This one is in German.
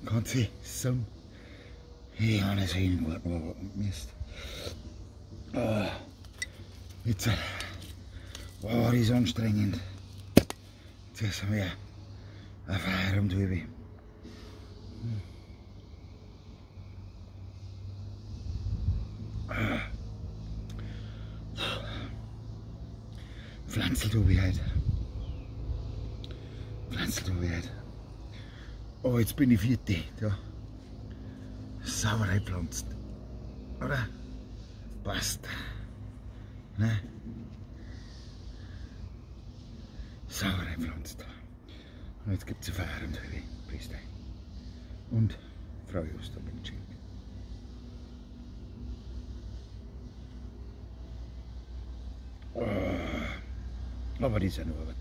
ganze Sonne. Ich habe es hingewartet, Mist. Jetzt war es anstrengend. Jetzt haben wir eine Feier um die Halbe. Pflanzelt habe ich heute. Oh, jetzt bin ich 4. Da. Sauerei pflanzt. Oder? Passt. Ne? Sauerei pflanzt. Und jetzt gibt es eine Feier und Höhe. Grüß dich. Und Frau Jost hat mich geschenkt. Aber die ist ja noch was.